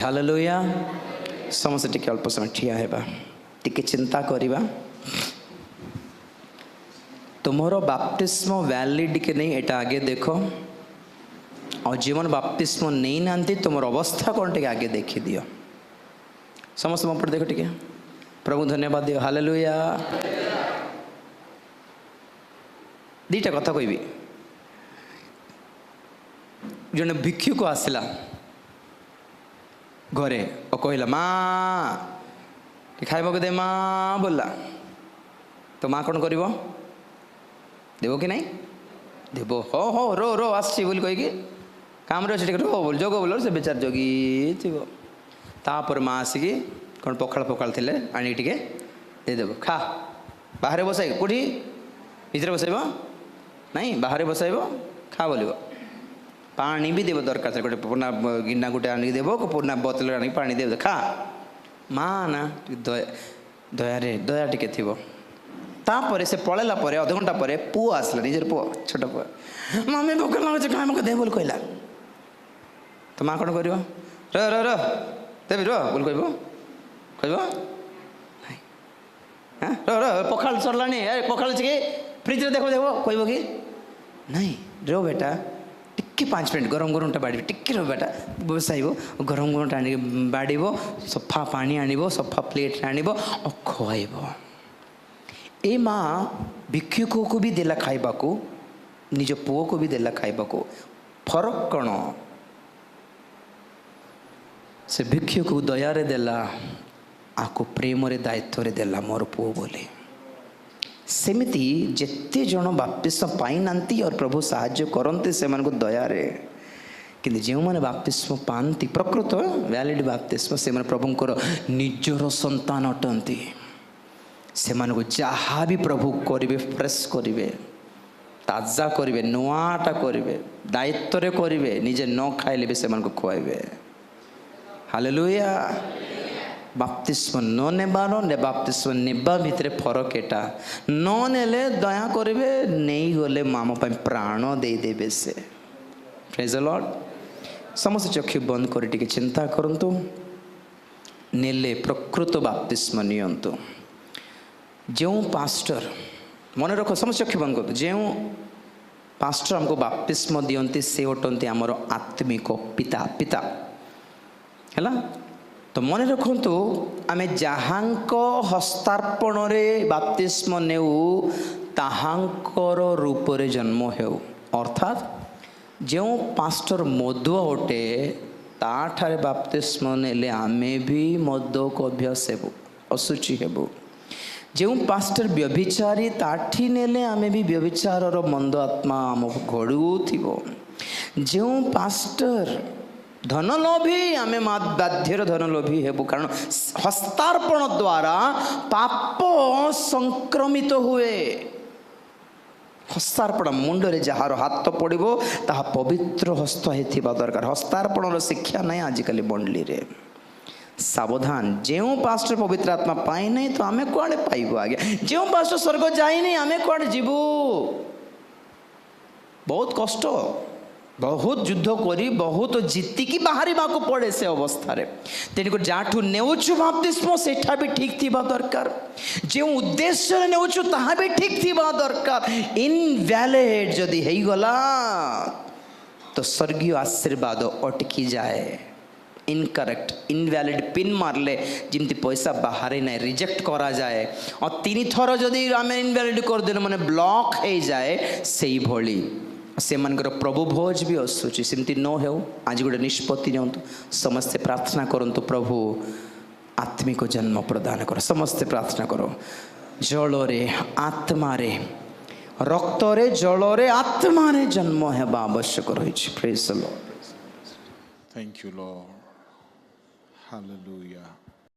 Hallelujah. समस्त टिके अल्प समय ठिया हेबा, टिके चिंता करिबा। तुमर बाप्तिस्म वैलिड के नहीं एटा आगे देखो, और जीवन बाप्तिस्म नहीं नांती तुमर अवस्था कौन टे आगे देखी दियो। समस्त मो पर देखो टिके, प्रभु धन्यवाद दियो। हालेलुया। दीटा कथा कहबी, जने भिक्षु को आसला घरे और कहला माँ खाइबा दे, माँ बोला तो माँ कौन कर देव कि नहीं देव, हो हो रो रो आसी बोली कहीकि काम रो रो बोल जोग बोल से बेचार जोगी थी। तापर माँ आसिकी कौन पखाड़ पखाड़ थे आनी टे देदेव, खा बाहर बसाई कौटी भितर बसाइब नहीं, बाहर बसाइब खा बोल, पानी भी देव दरकार गोटे पुना गिना गोटे आनिक देव, पुना बोतल आनिक पानी देव, खा माँ ना दया दया टिके थी। तापर से पलैला अध घंटा पर पुओ आसला, निजर पुओ छोट पुओ, मम्मी भोक लगे कहीं मत दे बोल कहला। तो माँ कौन कर देवी रो बोल कह पखाड़ सरला पखाड़ कि फ्रिज देख देव कह कि नहीं रो बेटा टिक्के 5 मिनट गरम गरमटा बाड़ी टिक्के रो बेटा बसाइब, गरम गरमटा आनी बाड़, सफा पानी आनिब, सफा प्लेट आनिब और खुआब। ए माँ भिक्षुक को भी देला खाइबा को, निज पुओ को भी देला खाइबा को। फरक कौन, से भिक्षुक को दया रे देला, आको प्रेम रे दायित्व रे देला मोर पुओ बोले। सेमिति जेते जन बाप्तिस्म पाई नांती और प्रभु साहाय्य करते से मन को दया रे, किंतु जो माने बाप्तिस्म पांती प्रकृत वैलिड बाप्तिस्म से माने प्रभुंकर निजर संतान अटंती। से माने को जहाँ भी प्रभु करिवे फ्रेश करिवे, ताजा करिवे, नुआटा करिवे, दायित्व रे करिवे, निजे न खाइले भी से मन को खुआइबे। हालेलुया। बाप्तिस्म न नेबार ने बाप्तिस्म नेबा भितर फरक एटा, न नेले दया करिवे, नहीं गले मामा पई प्राण दे देबे से। Praise the Lord. समस्त चक्षु बंद कर टिके चिंता करंतु, नेले प्रकृत बाप्तिस्म नियंतु। जो पास्टर मन रख, समस्त चक्षु बंद कर, जो पास्टर हमको बाप्तिस्म दियंती से होटंती आमर आत्मिक पिता पिता हैला। तो मन रखु आमे जहाँक हस्तार्पण रे बाप्तिस्म नेउ ताहांकर रूप रे जन्म हेउ। अर्थात जो पास्टर मदुआ अटे ताठारे बाप्तिस्म नेले आमे भी मद को अभ्यास हेबु, असुचि हेबु। जो पास्टर व्यभिचारी ताठी नेले आमे भी व्यभिचार मंद आत्मा आम घड़ू थीबो। जो पास्टर धनलोभी आमे बाध्यर धनलोभी हेबु, कारण हस्तार्पण द्वारा पाप संक्रमित हुए। हस्तार्पण मुंडरे जार हाथ पड़ो ताहा पवित्र हस्त हेथिबा दरकार। हस्तार्पण शिक्षा नहीं आजिकल मंडली रे। सावधान, जो पास्टर पवित्र आत्मा पाई नहीं तो आमे कुआड़े पाइबो आगे। जो पास्टर स्वर्ग जाई नहीं आमे कुआड़े जीवु। बहुत कष्ट, बहुत युद्ध करी, बहुत जीतिकी बाहरी को पड़े से अवस्था रे। तेणुक जाठू नेउछु बाप्तिस्म सेठा भी ठीक थिबा दरकार। जो उद्देश्य नेउछु ताहा भी ठीक थिबा दरकार। इनवैलिड जदि हेई गला तो स्वर्गीय आशीर्वाद अटकी जाए। इनकरेक्ट इनवैलिड पिन मारले जिमती पैसा बाहर ना रिजेक्ट करा जाए, और 3 थर जदि आम इनवैलिड कर देले माने ब्लॉक हो जाए, से भली से मनकर प्रभु भोज भी आसूची सेमती न हो। आज गोटे निष्पत्ति नियंतु, समस्ते प्रार्थना करंतु प्रभु आत्मिक जन्म प्रदान कर। समस्ते प्रार्थना करो। जलरे आत्मारे रक्तरे जलरे आत्मारे जन्म हेबा आवश्यक रही। Praise the Lord. Thank you, Lord. Hallelujah.